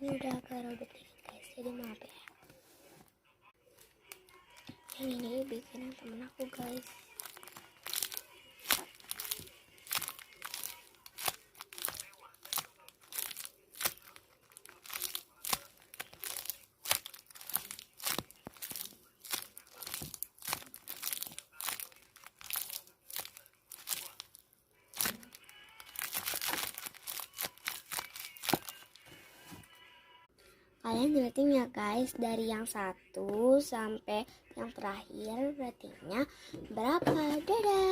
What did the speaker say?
Ini udah agak robek dikit guys, jadi maaf ya. Yang ini bikinan temen aku guys. Kalian rating ya guys, dari yang 1 sampai yang terakhir ratingnya berapa. Dadah.